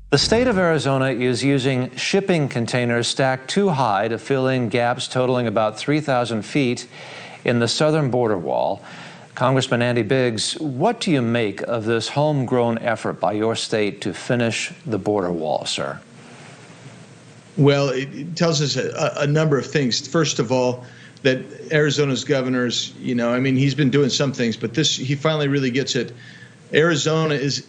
The state of Arizona is using shipping containers stacked too high to fill in gaps totaling about 3,000 feet in the southern border wall. Congressman Andy Biggs, what do you make of this homegrown effort by your state to finish the border wall, sir? Well, it tells us a number of things. First of all, that Arizona's governor's, he's been doing some things, but he finally really gets it. Arizona is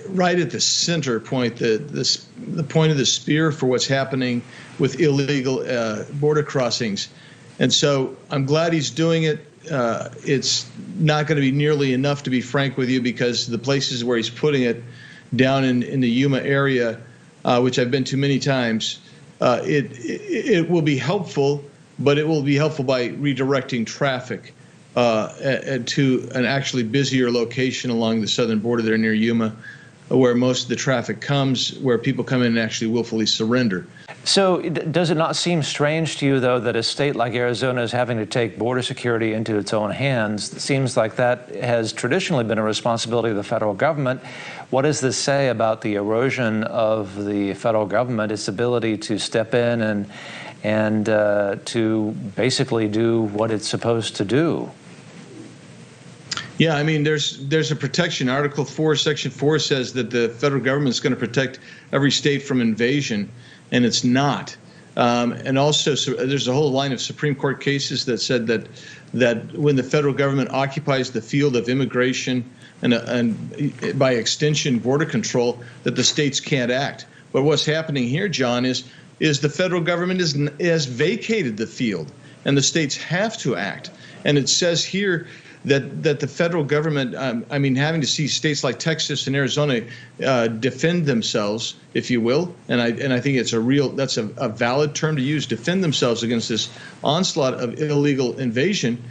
right at the center point, the point of the spear for what's happening with illegal border crossings. And so I'm glad he's doing it. It's not going to be nearly enough, to be frank with you, because the places where he's putting it down in the Yuma area, which I've been to many times, it will be helpful, but it will be helpful by redirecting traffic to an actually busier location along the southern border there near Yuma, where most of the traffic comes, where people come in and actually willfully surrender. So does it not seem strange to you, though, that a state like Arizona is having to take border security into its own hands? It seems like that has traditionally been a responsibility of the federal government. What does this say about the erosion of the federal government, its ability to step in and to basically do what it's supposed to do? Yeah, I mean, there's a protection. Article 4, Section 4 says that the federal government is going to protect every state from invasion, and it's not. And also, there's a whole line of Supreme Court cases that said that when the federal government occupies the field of immigration and by extension border control, that the states can't act. But what's happening here, John, is the federal government has vacated the field, and the states have to act. And it says here that the federal government, having to see states like Texas and Arizona defend themselves, if you will, and I think that's a valid term to use, defend themselves against this onslaught of illegal invasion.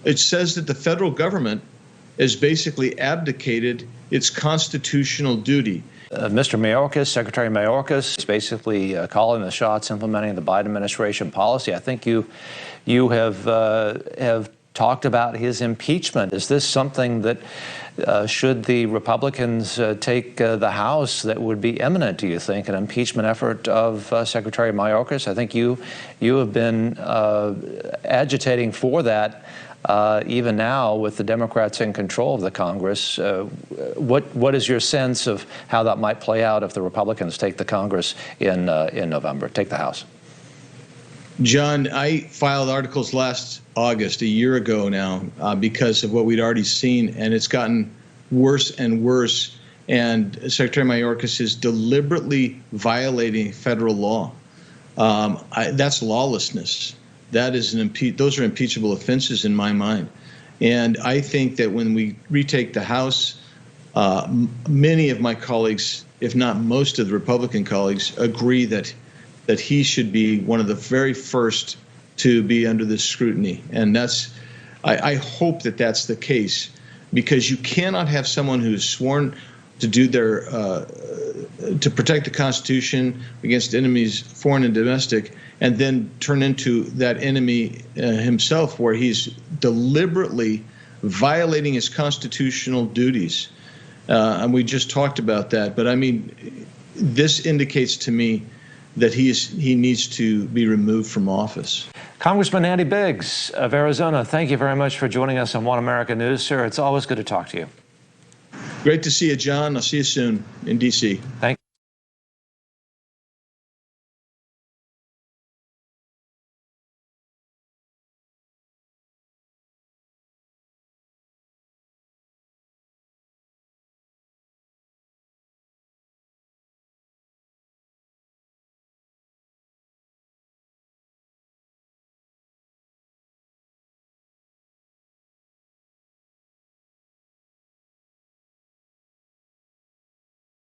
It says that the federal government has basically abdicated its constitutional duty. Mr. Mayorkas, Secretary Mayorkas, is basically calling the shots, implementing the Biden administration policy. I think you have talked about his impeachment. Is this something that, should the Republicans take the House, that would be imminent, do you think, an impeachment effort of Secretary Mayorkas? I think you have been agitating for that even now with the Democrats in control of the Congress. What is your sense of how that might play out if the Republicans take the Congress in November, take the House? John, I filed articles last August, a year ago now, because of what we'd already seen, and it's gotten worse and worse. And Secretary Mayorkas is deliberately violating federal law. That's lawlessness. That is those are impeachable offenses in my mind. And I think that when we retake the House, many of my colleagues, if not most of the Republican colleagues, agree that he should be one of the very first to be under this scrutiny. And I hope that that's the case, because you cannot have someone who's sworn to do to protect the Constitution against enemies, foreign and domestic, and then turn into that enemy himself, where he's deliberately violating his constitutional duties. And we just talked about that. But I mean, this indicates to me that he needs to be removed from office. Congressman Andy Biggs of Arizona, thank you very much for joining us on One America News, sir. It's always good to talk to you. Great to see you, John. I'll see you soon in D.C. Thank you.